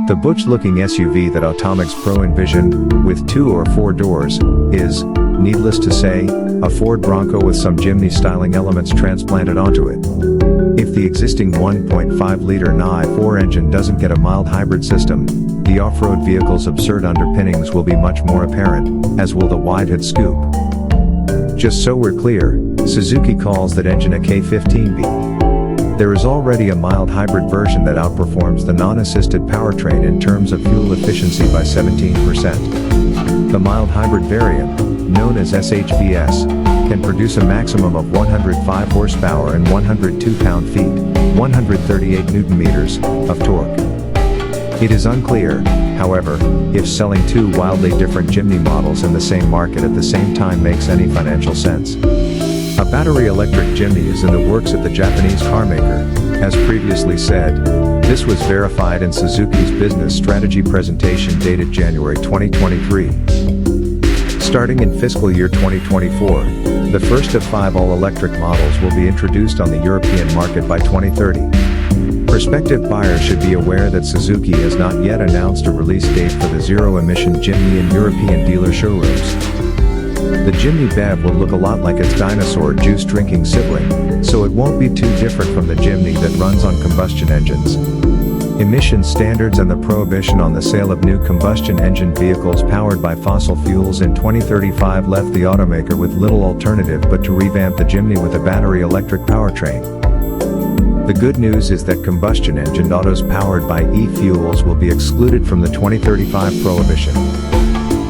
The butch-looking SUV that Automix Pro envisioned, with 2 or 4 doors, is, needless to say, a Ford Bronco with some Jimny styling elements transplanted onto it. If the existing 1.5-liter NI4 engine doesn't get a mild hybrid system, the off-road vehicle's absurd underpinnings will be much more apparent, as will the wide-hood scoop. Just so we're clear, Suzuki calls that engine a K15B. There is already a mild hybrid version that outperforms the non-assisted powertrain in terms of fuel efficiency by 17%. The mild hybrid variant, known as SHVS, can produce a maximum of 105 horsepower and 102 pound-feet, 138 newton-meters, of torque. It is unclear, however, if selling 2 wildly different Jimny models in the same market at the same time makes any financial sense. A battery-electric Jimny is in the works at the Japanese carmaker. As previously said, this was verified in Suzuki's business strategy presentation dated January 2023. Starting in fiscal year 2024, the first of 5 all-electric models will be introduced on the European market by 2030. Prospective buyers should be aware that Suzuki has not yet announced a release date for the zero-emission Jimny in European dealer showrooms. The Jimny BEV will look a lot like its dinosaur juice-drinking sibling, so it won't be too different from the Jimny that runs on combustion engines. Emission standards and the prohibition on the sale of new combustion engine vehicles powered by fossil fuels in 2035 left the automaker with little alternative but to revamp the Jimny with a battery-electric powertrain. The good news is that combustion engine autos powered by e-fuels will be excluded from the 2035 prohibition.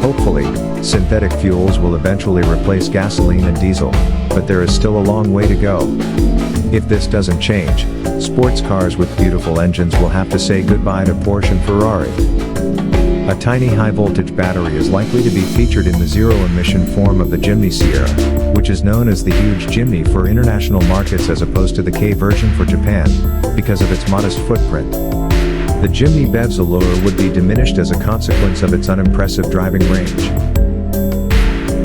Hopefully, synthetic fuels will eventually replace gasoline and diesel, but there is still a long way to go. If this doesn't change, sports cars with beautiful engines will have to say goodbye to Porsche and Ferrari. A tiny high-voltage battery is likely to be featured in the zero-emission form of the Jimny Sierra, which is known as the huge Jimny for international markets as opposed to the K version for Japan, because of its modest footprint. The Jimny BEV's allure would be diminished as a consequence of its unimpressive driving range.